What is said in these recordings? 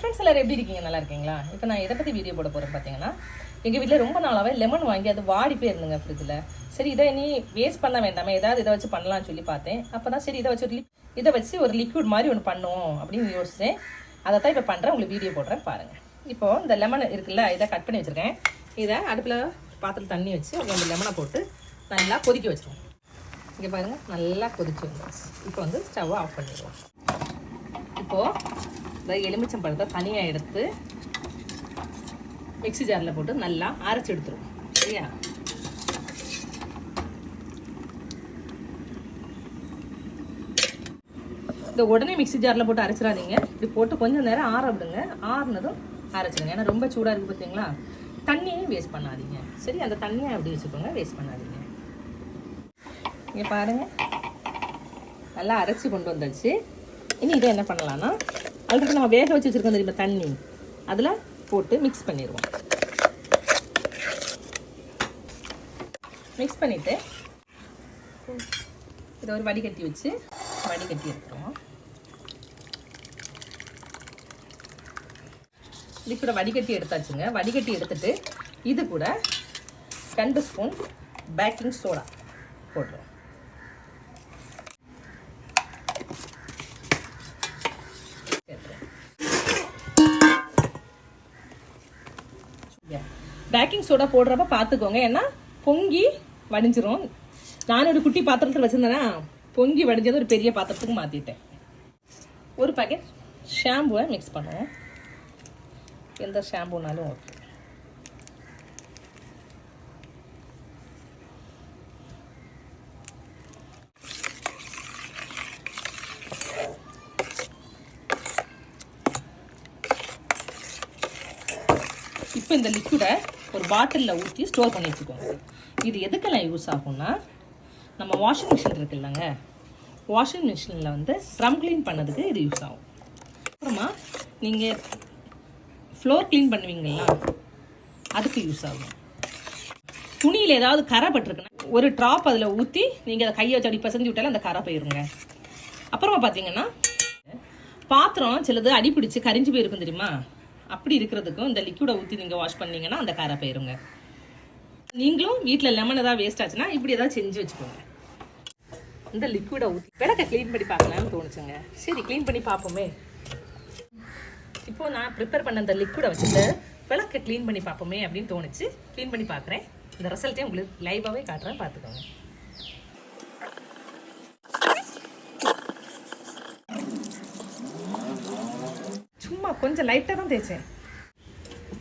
Friends எல்லாரும் எப்படி இருக்கீங்க? நல்லா இருக்கீங்களா? இப்போ நான் எதை பற்றி வீடியோ போட போகிறேன் பார்த்தீங்கன்னா, எங்கள் வீட்டில் ரொம்ப நாளாகவே லெமன் வாங்கி அது வாடி போயிருந்துங்க ஃப்ரிட்ஜில். சரி இதை நீ வேஸ்ட் பண்ண வேண்டாமே, ஏதாவது இதை வச்சு பண்ணலாம்னு சொல்லி பார்த்தேன். அப்போ தான் சரி இதை வச்சு ஒரு லிக்விட் மாதிரி ஒன்று பண்ணுவோம் அப்படின்னு யோசித்தேன். அதை தான் இப்போ பண்ணுறேன், உங்களுக்கு வீடியோ போடுறேன் பாருங்கள். இப்போது இந்த லெமன் இருக்குல்ல, இதை கட் பண்ணி வச்சுருக்கேன். இதை அடுப்பில் பாத்திரத்தில் தண்ணி வச்சு அந்த லெமனை போட்டு நல்லா கொதிக்க வச்சுருவோம். இங்கே பாருங்கள், நல்லா கொதிச்சு வந்துடுச்சு. இப்போ வந்து ஸ்டவ்வை ஆஃப் பண்ணிடலாம். இப்போது இந்த எலுமிச்சம்பழத்தை தனியாக எடுத்து மிக்ஸி ஜாரில் போட்டு நல்லா அரைச்சி எடுத்துருவோம். சரியா? இந்த உடனே மிக்ஸி ஜாரில் போட்டு அரைச்சிடாதீங்க. இப்படி போட்டு கொஞ்சம் நேரம் ஆற விடுங்க. ஆறுனதும் அரைச்சிடுங்க. ஏன்னா ரொம்ப சூடாக இருக்குது பார்த்தீங்களா? தண்ணியும் வேஸ்ட் பண்ணாதீங்க. சரி, அந்த தண்ணியை அப்படி வச்சுக்கோங்க, வேஸ்ட் பண்ணாதீங்க. இங்கே பாருங்கள், நல்லா அரைச்சி கொண்டு வந்தாச்சு. இனி இதை என்ன பண்ணலான்னா, ஆல்ரெடி நம்ம வேக வச்சு வச்சுருக்கோம் தெரியுமா தண்ணி, அதில் போட்டு மிக்ஸ் பண்ணிடுவோம். மிக்ஸ் பண்ணிவிட்டு இதை ஒரு வடிகட்டி வச்சு வடிகட்டி எடுத்துருவோம். லிக்விடை வடிகட்டி எடுத்தாச்சுங்க. வடிகட்டி எடுத்துட்டு இது கூட 2 ஸ்பூன் பேக்கிங் சோடா போட்டுருவோம். பேக்கிங் சோடா போடுறப்ப பார்த்துக்கோங்க, ஏன்னா பொங்கி வடிஞ்சிரும். நான் ஒரு குட்டி பாத்திரத்தில் வச்சுருந்தேன்னா பொங்கி வடிஞ்சது ஒரு பெரிய பாத்திரத்துக்கு மாற்றிட்டேன். ஒரு பாக்கெட் ஷாம்புவை மிக்ஸ் பண்ணுவோம். எந்த ஷாம்புனாலும் ஓகே. இப்போ இந்த லிக்விடை ஒரு பாட்டிலில் ஊற்றி ஸ்டோர் பண்ணி வச்சுக்கோங்க. இது எதுக்கெல்லாம் யூஸ் ஆகும்னா, நம்ம வாஷிங் மிஷின் இருக்குல்லங்க, வாஷிங் மிஷினில் வந்து ட்ரம் க்ளீன் பண்ணதுக்கு இது யூஸ் ஆகும். அப்புறமா நீங்கள் ஃப்ளோர் க்ளீன் பண்ணுவீங்களா, அதுக்கு யூஸ் ஆகும். துணியில் ஏதாவது கரை பட்டிருக்குன்னா ஒரு ட்ராப் அதில் ஊற்றி நீங்கள் அதை கையை வச்சு அப்படி பசஞ்சு விட்டாலும் அந்த கரை போயிருங்க. அப்புறமா பார்த்தீங்கன்னா, பாத்திரம் சிலது அடிப்பிடிச்சு கரிஞ்சு போயிருக்கும் தெரியுமா, அப்படி இருக்கிறதுக்கும் இந்த லிக்விடை ஊற்றி நீங்கள் வாஷ் பண்ணிங்கன்னா அந்த கரை போயிருங்க. நீங்களும் வீட்டில் லெமன் ஏதாவது வேஸ்ட் ஆச்சுன்னா இப்படி ஏதாவது செஞ்சு வச்சுக்கோங்க. இந்த லிக்விடை ஊற்றி விளக்க க்ளீன் பண்ணி பார்க்கலான்னு தோணுச்சுங்க. சரி, க்ளீன் பண்ணி பார்ப்போமே. இப்போது நான் ப்ரிப்பேர் பண்ண இந்த லிக்விடை வச்சுட்டு விளக்க க்ளீன் பண்ணி பார்ப்போமே அப்படின்னு தோணுச்சு. க்ளீன் பண்ணி பார்க்குறேன். இந்த ரிசல்ட்டையும் உங்களுக்கு லைவாகவே காட்டுறேன், பார்த்துக்கோங்க. சும்மா கொஞ்சம் லைட்டாக தான் தேய்ச்சேன்.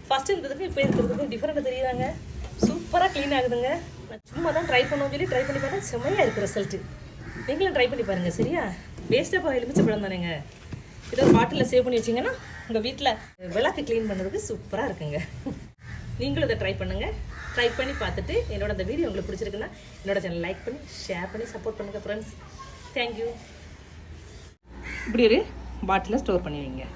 ஃபஸ்ட்டு இருந்ததுக்கு இப்போ இருக்கிறதுக்கும் டிஃப்ரெண்ட் தெரியுதாங்க. சூப்பராக க்ளீன் ஆகுதுங்க. நான் சும்மா தான் ட்ரை பண்ணுவோம் சொல்லி ட்ரை பண்ணி பார்த்தா செம்மையாக இருக்குது ரிசல்ட்டு. நீங்களும் ட்ரை பண்ணி பாருங்கள். சரியா? வேஸ்ட்டாக போய் எலுமிச்சம்பழம் தானேங்க. இதை ஒரு பாட்டிலில் சேவ் பண்ணி வச்சிங்கன்னா உங்கள் வீட்டில் விளக்கு க்ளீன் பண்ணுறதுக்கு சூப்பராக இருக்குங்க. நீங்களும் இதை ட்ரை பண்ணுங்கள். ட்ரை பண்ணி பார்த்துட்டு என்னோட அந்த வீடியோ உங்களுக்கு பிடிச்சிருக்குன்னா என்னோட சேனல் லைக் பண்ணி ஷேர் பண்ணி சப்போர்ட் பண்ணுங்கள் ஃப்ரெண்ட்ஸ். தேங்க்யூ. இப்படி ஒரு பாட்டிலில் ஸ்டோர் பண்ணி வைங்க.